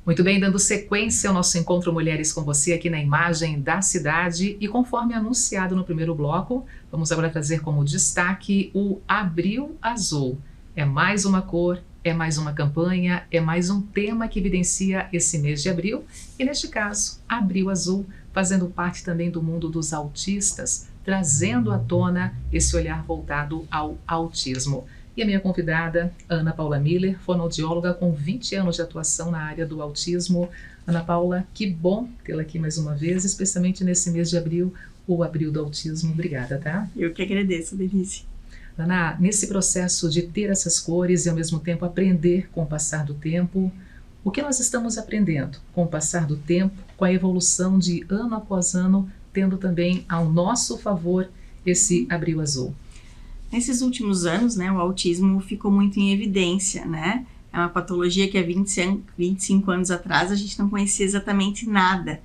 Muito bem, dando sequência ao nosso encontro Mulheres com Você aqui na Imagem da Cidade e conforme anunciado no primeiro bloco, vamos agora trazer como destaque o Abril Azul. É mais uma cor, é mais uma campanha, é mais um tema que evidencia esse mês de abril e neste caso, Abril Azul, fazendo parte também do mundo dos autistas, trazendo à tona esse olhar voltado ao autismo. E a minha convidada, Ana Paula Miller, fonoaudióloga com 20 anos de atuação na área do autismo. Ana Paula, que bom tê-la aqui mais uma vez, especialmente nesse mês de abril, o Abril do Autismo. Obrigada, tá? Eu que agradeço, Denise. Ana, nesse processo de ter essas cores e ao mesmo tempo aprender com o passar do tempo, o que nós estamos aprendendo com o passar do tempo, com a evolução de ano após ano, tendo também ao nosso favor esse Abril Azul? Nesses últimos anos, né, o autismo ficou muito em evidência, né? É uma patologia que há 25 anos atrás a gente não conhecia exatamente nada.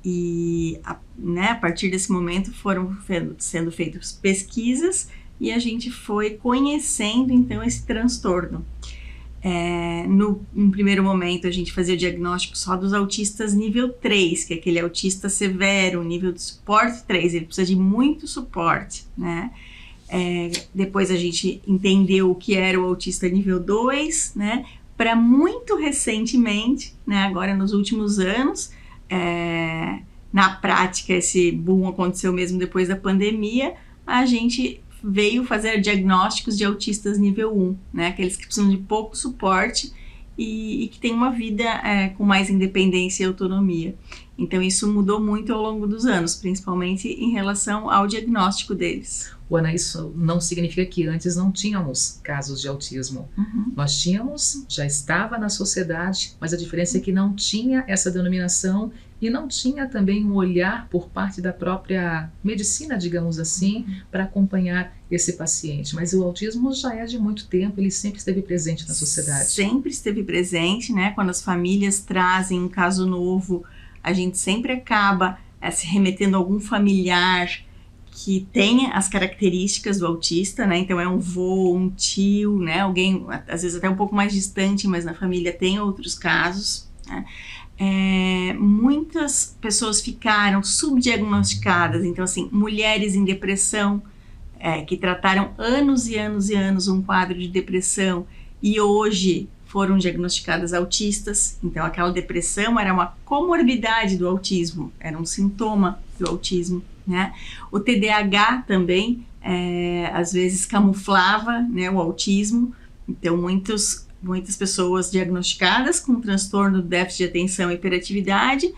E a partir desse momento foram sendo feitas pesquisas e a gente foi conhecendo então esse transtorno. No primeiro momento a gente fazia o diagnóstico só dos autistas nível 3, que é aquele autista severo, nível de suporte 3, ele precisa de muito suporte, né? Depois a gente entendeu o que era o autista nível 2, né? Para muito recentemente, né? Agora nos últimos anos, na prática esse boom aconteceu mesmo depois da pandemia, a gente veio fazer diagnósticos de autistas nível 1, né? Aqueles que precisam de pouco suporte e que têm uma vida com mais independência e autonomia. Então isso mudou muito ao longo dos anos, principalmente em relação ao diagnóstico deles. Ana, isso não significa que antes não tínhamos casos de autismo. Nós tínhamos, já estava na sociedade, mas a diferença é que não tinha essa denominação e não tinha também um olhar por parte da própria medicina, digamos assim, para acompanhar esse paciente. Mas o autismo já é de muito tempo, ele sempre esteve presente na sociedade. Sempre esteve presente, né? Quando as famílias trazem um caso novo, a gente sempre acaba se remetendo a algum familiar que tenha as características do autista, né? Então é um vô, um tio, né? Alguém, às vezes até um pouco mais distante, mas na família tem outros casos, né? Muitas pessoas ficaram subdiagnosticadas, então assim, mulheres em depressão, que trataram anos e anos e anos um quadro de depressão e hoje foram diagnosticadas autistas, então aquela depressão era uma comorbidade do autismo, era um sintoma do autismo, né? O TDAH também, às vezes camuflava, né, o autismo, então muitas pessoas diagnosticadas com transtorno do déficit de atenção e hiperatividade,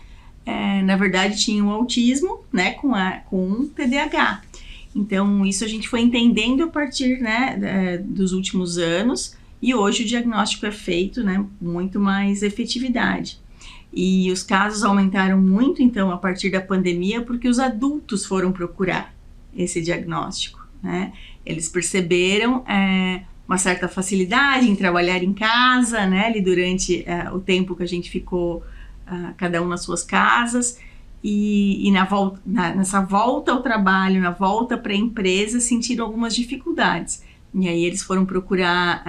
na verdade tinham autismo, né, com um TDAH. Então isso a gente foi entendendo a partir, né, dos últimos anos. E hoje o diagnóstico é feito, né, com muito mais efetividade. E os casos aumentaram muito, então, a partir da pandemia, porque os adultos foram procurar esse diagnóstico, né? Eles perceberam uma certa facilidade em trabalhar em casa, né, ali durante o tempo que a gente ficou cada um nas suas casas. E nessa volta ao trabalho, na volta para a empresa, sentiram algumas dificuldades. E aí eles foram procurar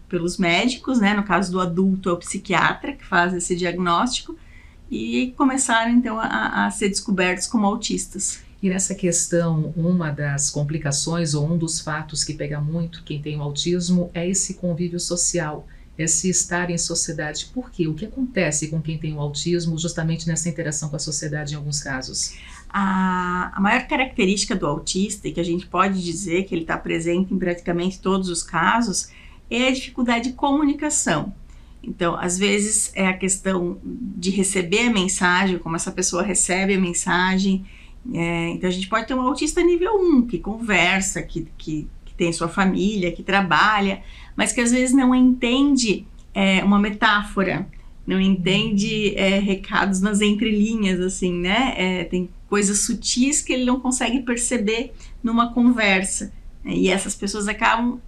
pelos médicos, né? No caso do adulto é o psiquiatra que faz esse diagnóstico e começaram então a ser descobertos como autistas. E nessa questão, uma das complicações ou um dos fatos que pega muito quem tem o autismo é esse convívio social, esse estar em sociedade. Por quê? O que acontece com quem tem o autismo justamente nessa interação com a sociedade em alguns casos? A maior característica do autista, e que a gente pode dizer que ele está presente em praticamente todos os casos, é a dificuldade de comunicação. Então, às vezes é a questão de receber a mensagem, como essa pessoa recebe a mensagem. Então a gente pode ter um autista nível 1, que conversa, que tem sua família, que trabalha, mas que às vezes não entende uma metáfora, não entende recados nas entrelinhas, assim, né? Tem coisas sutis que ele não consegue perceber numa conversa. E essas pessoas acabam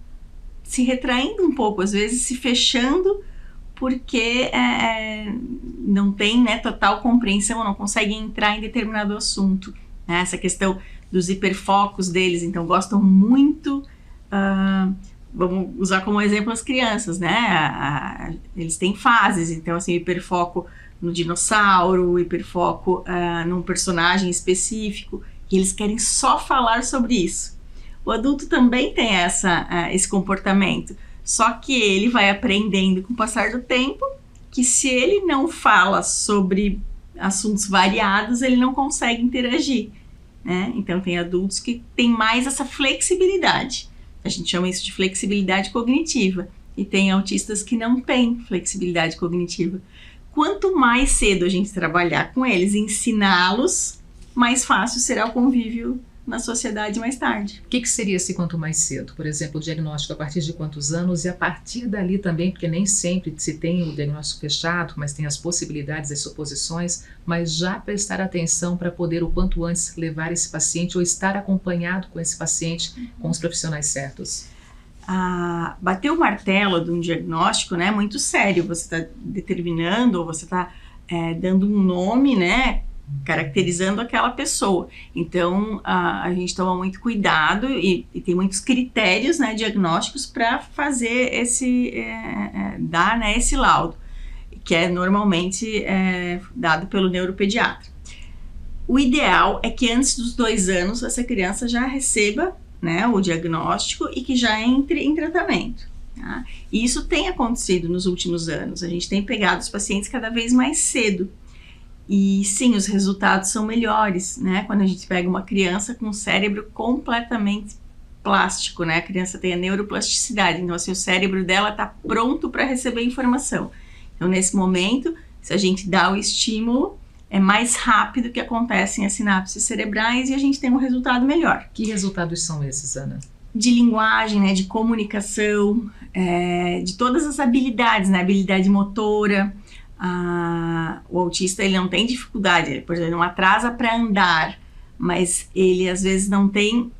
se retraindo um pouco, às vezes se fechando, porque não tem, né, total compreensão, não conseguem entrar em determinado assunto. Né? Essa questão dos hiperfocos deles, então gostam muito vamos usar como exemplo as crianças, né? Eles têm fases, então assim, hiperfoco no dinossauro, hiperfoco num personagem específico, e eles querem só falar sobre isso. O adulto também tem esse comportamento, só que ele vai aprendendo com o passar do tempo que se ele não fala sobre assuntos variados, ele não consegue interagir, né? Então tem adultos que têm mais essa flexibilidade. A gente chama isso de flexibilidade cognitiva. E tem autistas que não têm flexibilidade cognitiva. Quanto mais cedo a gente trabalhar com eles, ensiná-los, mais fácil será o convívio na sociedade mais tarde. O que seria esse quanto mais cedo? Por exemplo, o diagnóstico a partir de quantos anos e a partir dali também, porque nem sempre se tem o diagnóstico fechado, mas tem as possibilidades, as suposições, mas já prestar atenção para poder o quanto antes levar esse paciente ou estar acompanhado com esse paciente com os profissionais certos. Bater o martelo de um diagnóstico, né, é muito sério. Você está determinando ou você está dando um nome, né, caracterizando aquela pessoa. Então, a gente toma muito cuidado e tem muitos critérios, né, diagnósticos para fazer dar, né, esse laudo, que é normalmente dado pelo neuropediatra. O ideal é que antes dos 2 anos essa criança já receba, né, o diagnóstico e que já entre em tratamento. Tá? E isso tem acontecido nos últimos anos. A gente tem pegado os pacientes cada vez mais cedo. E sim, os resultados são melhores, né? Quando a gente pega uma criança com o cérebro completamente plástico, né? A criança tem a neuroplasticidade, então assim, o cérebro dela está pronto para receber informação. Então, nesse momento, se a gente dá o estímulo, é mais rápido que acontecem as sinapses cerebrais e a gente tem um resultado melhor. Que resultados são esses, Ana? De linguagem, né? De comunicação, de todas as habilidades, né? Habilidade motora. O autista, ele não tem dificuldade, por exemplo, não atrasa para andar, mas ele às vezes não tem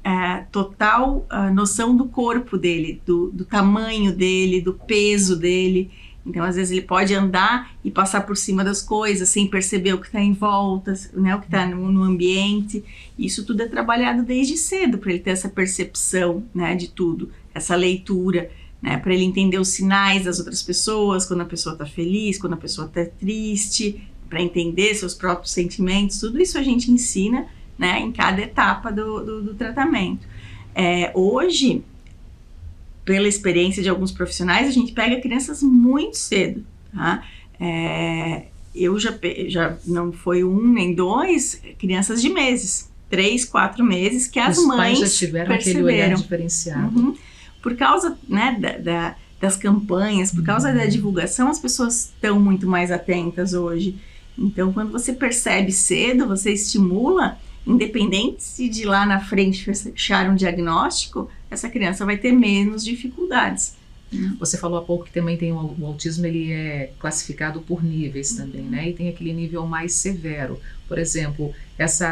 total noção do corpo dele, do tamanho dele, do peso dele. Então às vezes ele pode andar e passar por cima das coisas sem perceber o que está em volta, né, o que está no ambiente. Isso tudo é trabalhado desde cedo para ele ter essa percepção, né, de tudo, essa leitura, né, para ele entender os sinais das outras pessoas, quando a pessoa está feliz, quando a pessoa está triste, para entender seus próprios sentimentos. Tudo isso a gente ensina, né, em cada etapa do tratamento. Hoje, pela experiência de alguns profissionais, a gente pega crianças muito cedo, tá? Eu já não foi 1 nem 2, crianças de meses, 3, 4 meses, que as mães já tiveram perceberam. Aquele olhar diferenciado. Uhum. Por causa, né, das campanhas, por causa da divulgação, as pessoas estão muito mais atentas hoje. Então, quando você percebe cedo, você estimula, independente de lá na frente fechar um diagnóstico, essa criança vai ter menos dificuldades. Você falou há pouco que também tem o autismo, ele é classificado por níveis também, né? E tem aquele nível mais severo. Por exemplo,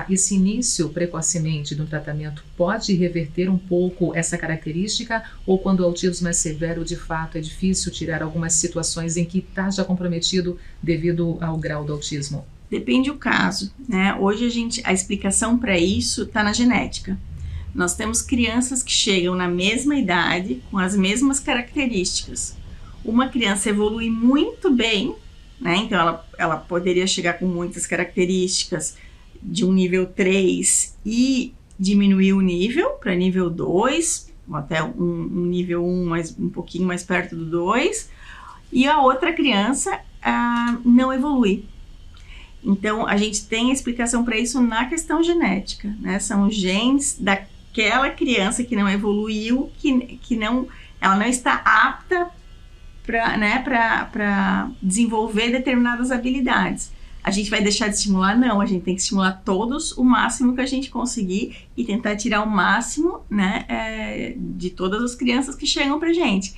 esse início precocemente do tratamento pode reverter um pouco essa característica, ou quando o autismo é severo, de fato, é difícil tirar algumas situações em que está já comprometido devido ao grau do autismo? Depende do caso, né? Hoje a explicação para isso está na genética. Nós temos crianças que chegam na mesma idade, com as mesmas características. Uma criança evolui muito bem, né? Então ela poderia chegar com muitas características de um nível 3 e diminuir o nível para nível 2, ou até um nível 1, mas um pouquinho mais perto do 2, e a outra criança não evolui. Então, a gente tem a explicação para isso na questão genética, né? São genes daquela criança que não evoluiu, ela não está apta para desenvolver determinadas habilidades. A gente vai deixar de estimular? Não, a gente tem que estimular todos o máximo que a gente conseguir e tentar tirar o máximo, né, de todas as crianças que chegam pra gente.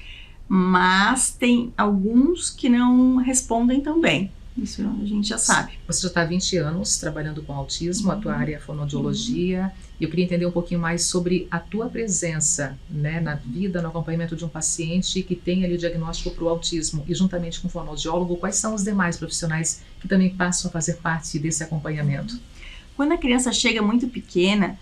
Mas tem alguns que não respondem tão bem. Isso a gente já sabe. Você já está há 20 anos trabalhando com autismo, a tua área é fonoaudiologia, e eu queria entender um pouquinho mais sobre a tua presença, né, na vida, no acompanhamento de um paciente que tem ali o diagnóstico para o autismo, e juntamente com o fonoaudiólogo, quais são os demais profissionais que também passam a fazer parte desse acompanhamento? Quando a criança chega muito pequena,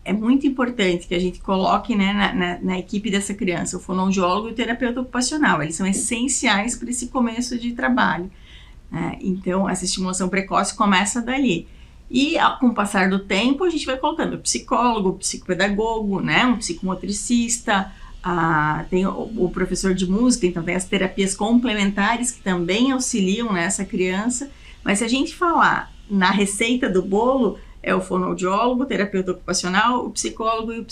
é muito importante que a gente coloque, né, na equipe dessa criança o fonoaudiólogo e o terapeuta ocupacional. Eles são essenciais para esse começo de trabalho. Então, essa estimulação precoce começa dali. E com o passar do tempo, a gente vai colocando o psicólogo, o psicopedagogo, né, um psicomotricista, tem o professor de música, então tem as terapias complementares que também auxiliam nessa criança. Mas se a gente falar na receita do bolo, é o fonoaudiólogo, o terapeuta ocupacional, o psicólogo e o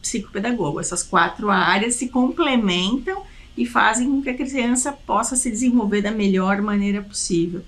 psicopedagogo. Essas 4 áreas se complementam e fazem com que a criança possa se desenvolver da melhor maneira possível.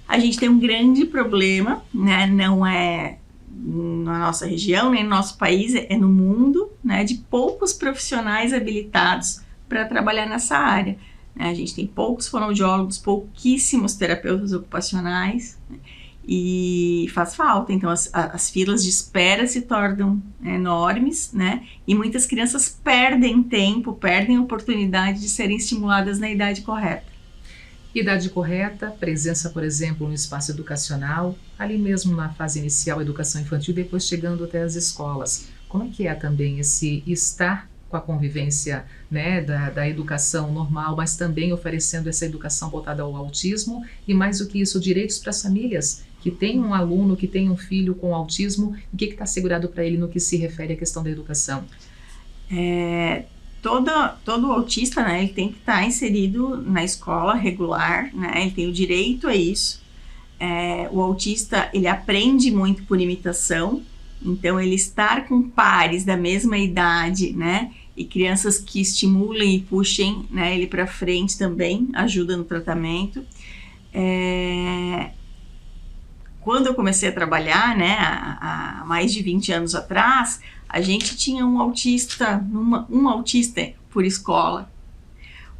A gente tem um grande problema, né? Não é na nossa região, nem no nosso país, é no mundo, né? De poucos profissionais habilitados para trabalhar nessa área. A gente tem poucos fonoaudiólogos, pouquíssimos terapeutas ocupacionais, né? E faz falta. Então as filas de espera se tornam enormes, né? E muitas crianças perdem tempo, perdem a oportunidade de serem estimuladas na idade correta. Idade correta, presença, por exemplo, no espaço educacional, ali mesmo na fase inicial, educação infantil, depois chegando até as escolas. Como é que é também esse estar com a convivência, né, da educação normal, mas também oferecendo essa educação voltada ao autismo e, mais do que isso, direitos para as famílias que tem um aluno, que tem um filho com autismo, o que está assegurado para ele no que se refere à questão da educação? Todo autista, né, ele tem que estar inserido na escola regular, né, ele tem o direito a isso. O autista, ele aprende muito por imitação, então ele estar com pares da mesma idade, né, e crianças que estimulem e puxem, né, ele para frente também ajuda no tratamento. Quando eu comecei a trabalhar, né, há mais de 20 anos atrás, a gente tinha um autista por escola.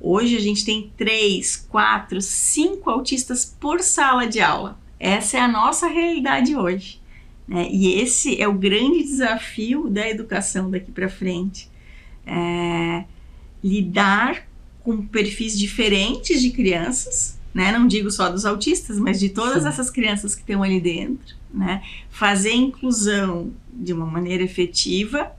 Hoje a gente tem 3, 4, 5 autistas por sala de aula. Essa é a nossa realidade hoje, né? E esse é o grande desafio da educação daqui para frente. Lidar com perfis diferentes de crianças, né? Não digo só dos autistas, mas de todas essas crianças que estão ali dentro, né? Fazer a inclusão de uma maneira efetiva,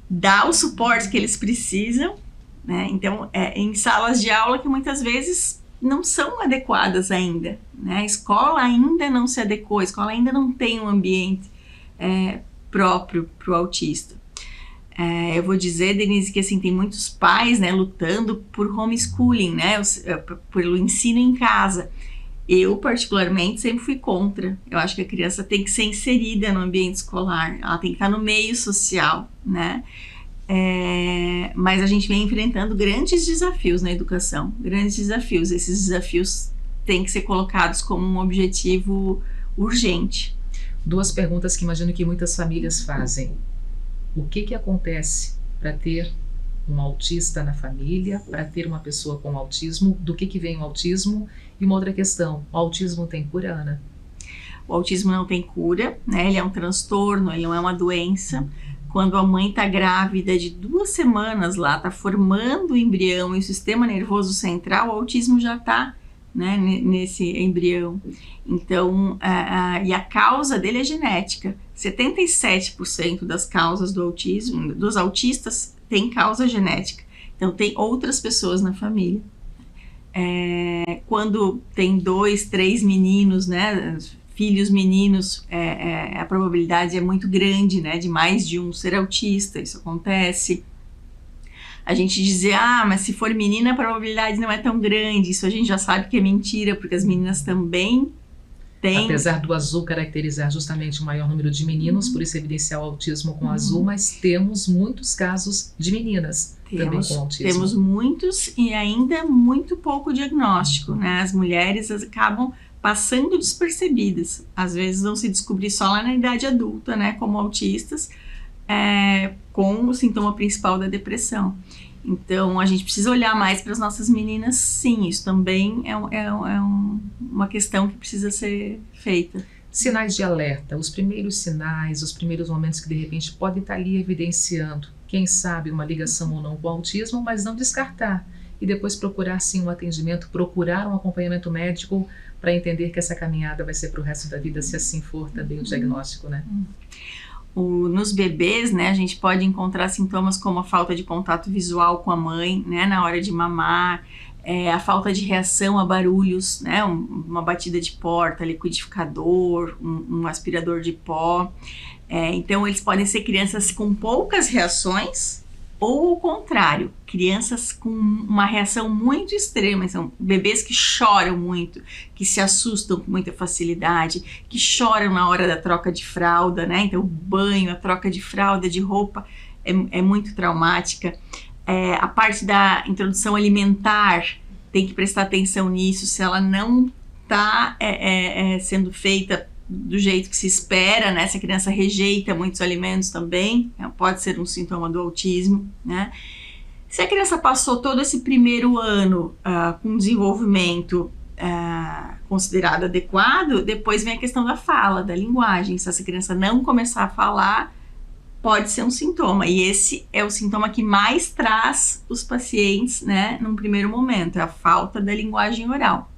dar o suporte que eles precisam, né? Então, em salas de aula que muitas vezes não são adequadas ainda, né? A escola ainda não se adequou, a escola ainda não tem um ambiente próprio para o autista. Eu vou dizer, Denise, que assim, tem muitos pais, né, lutando por homeschooling, né, pelo ensino em casa. Eu, particularmente, sempre fui contra. Eu acho que a criança tem que ser inserida no ambiente escolar, ela tem que estar no meio social, né? Mas a gente vem enfrentando grandes desafios na educação, grandes desafios. Esses desafios têm que ser colocados como um objetivo urgente. 2 perguntas que imagino que muitas famílias fazem. O que acontece para ter um autista na família, para ter uma pessoa com autismo? Do que vem o autismo? E uma outra questão, o autismo tem cura, Ana? O autismo não tem cura, né? Ele é um transtorno, ele não é uma doença. Quando a mãe está grávida de 2 semanas lá, está formando o embrião e o sistema nervoso central, o autismo já está, né, nesse embrião. Então, e a causa dele é genética. 77% das causas do autismo, dos autistas, tem causa genética. Então, tem outras pessoas na família. Quando tem 2, 3 meninos, né, filhos meninos, a probabilidade é muito grande, né, de mais de um ser autista. Isso acontece. A gente dizer, mas se for menina a probabilidade não é tão grande. Isso a gente já sabe que é mentira, porque as meninas também têm. Apesar do azul caracterizar justamente o maior número de meninos, por isso evidenciar o autismo com azul, mas temos muitos casos de meninas também com autismo. Temos muitos e ainda muito pouco diagnóstico, né? As mulheres acabam passando despercebidas. Às vezes vão se descobrir só lá na idade adulta, né, como autistas, com o sintoma principal da depressão. Então, a gente precisa olhar mais para as nossas meninas, sim, isso também é uma questão que precisa ser feita. Sinais de alerta, os primeiros sinais, os primeiros momentos que de repente podem estar ali evidenciando, quem sabe uma ligação ou não com o autismo, mas não descartar. E depois procurar sim um atendimento, procurar um acompanhamento médico para entender que essa caminhada vai ser para o resto da vida, se assim for também o diagnóstico, né? Nos bebês, né, a gente pode encontrar sintomas como a falta de contato visual com a mãe, né, na hora de mamar, a falta de reação a barulhos, né, uma batida de porta, liquidificador, um aspirador de pó. Então, eles podem ser crianças com poucas reações ou o contrário, crianças com uma reação muito extrema. São bebês que choram muito, que se assustam com muita facilidade, que choram na hora da troca de fralda, né? Então, o banho, a troca de fralda, de roupa é muito traumática. A parte da introdução alimentar, tem que prestar atenção nisso, se ela não está sendo feita do jeito que se espera, né? Se a criança rejeita muitos alimentos também, pode ser um sintoma do autismo, né? Se a criança passou todo esse primeiro ano com desenvolvimento considerado adequado, depois vem a questão da fala, da linguagem. Se essa criança não começar a falar, pode ser um sintoma, e esse é o sintoma que mais traz os pacientes, né, num primeiro momento, é a falta da linguagem oral.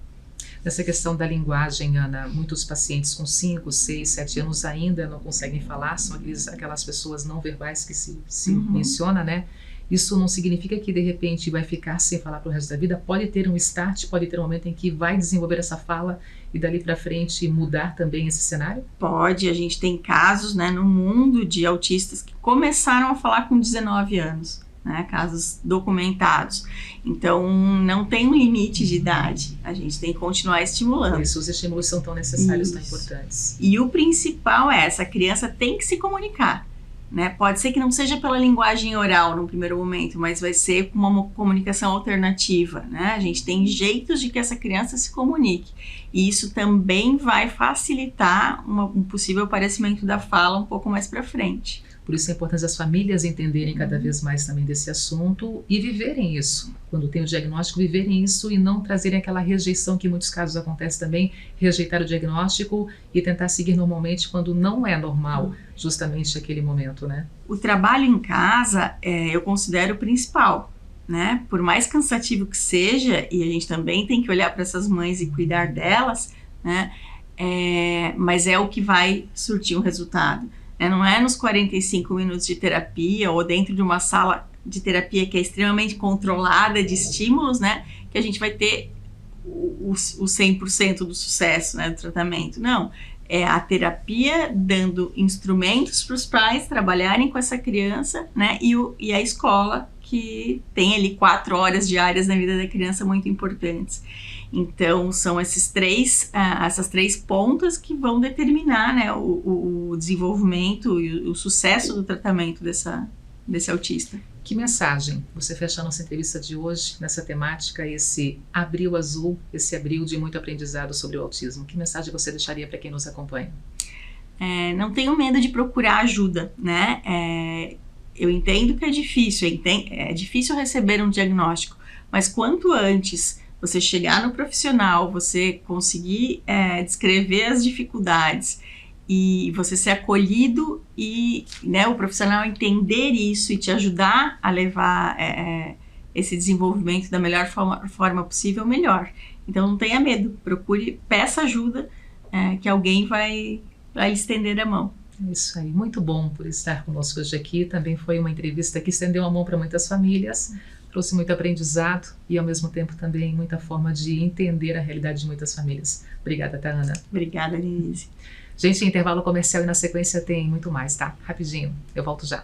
Nessa questão da linguagem, Ana, muitos pacientes com 5, 6, 7 anos ainda não conseguem falar, são aquelas pessoas não verbais que se menciona, né? Isso não significa que de repente vai ficar sem falar para o resto da vida. Pode ter um start, pode ter um momento em que vai desenvolver essa fala e dali para frente mudar também esse cenário? Pode, a gente tem casos, né, no mundo de autistas que começaram a falar com 19 anos. Né, casos documentados. Então, não tem um limite de idade. A gente tem que continuar estimulando. Por isso, os estímulos são tão necessários, tão importantes. E o principal é, essa criança tem que se comunicar. Né? Pode ser que não seja pela linguagem oral no primeiro momento, mas vai ser com uma comunicação alternativa. Né? A gente tem jeitos de que essa criança se comunique. E isso também vai facilitar um possível aparecimento da fala um pouco mais para frente. Por isso é importante as famílias entenderem cada vez mais também desse assunto e viverem isso. Quando tem o diagnóstico, viverem isso e não trazerem aquela rejeição que em muitos casos acontece também, rejeitar o diagnóstico e tentar seguir normalmente quando não é normal justamente aquele momento, né? O trabalho em casa eu considero o principal, né? Por mais cansativo que seja, e a gente também tem que olhar para essas mães e cuidar delas, né? Mas é o que vai surtir um resultado. Não é nos 45 minutos de terapia ou dentro de uma sala de terapia que é extremamente controlada de estímulos, né, que a gente vai ter o 100% do sucesso, né, do tratamento. Não, é a terapia dando instrumentos para os pais trabalharem com essa criança, né, e a escola que tem ali 4 horas diárias na vida da criança muito importantes. Então, são essas três pontas que vão determinar, né, o desenvolvimento e o sucesso do tratamento desse autista. Que mensagem você fecha a nossa entrevista de hoje nessa temática, esse abril azul, esse abril de muito aprendizado sobre o autismo? Que mensagem você deixaria para quem nos acompanha? Não tenham medo de procurar ajuda, né? Eu entendo que é difícil receber um diagnóstico, mas quanto antes você chegar no profissional, você conseguir descrever as dificuldades e você ser acolhido e, né, o profissional entender isso e te ajudar a levar esse desenvolvimento da melhor forma possível, melhor. Então não tenha medo, procure, peça ajuda, que alguém vai lhe estender a mão. É isso aí, muito bom por estar conosco hoje aqui. Também foi uma entrevista que estendeu a mão para muitas famílias, trouxe muito aprendizado e ao mesmo tempo também muita forma de entender a realidade de muitas famílias. Obrigada, tá, Ana? Obrigada, Denise. Gente, intervalo comercial e na sequência tem muito mais, tá? Rapidinho, eu volto já.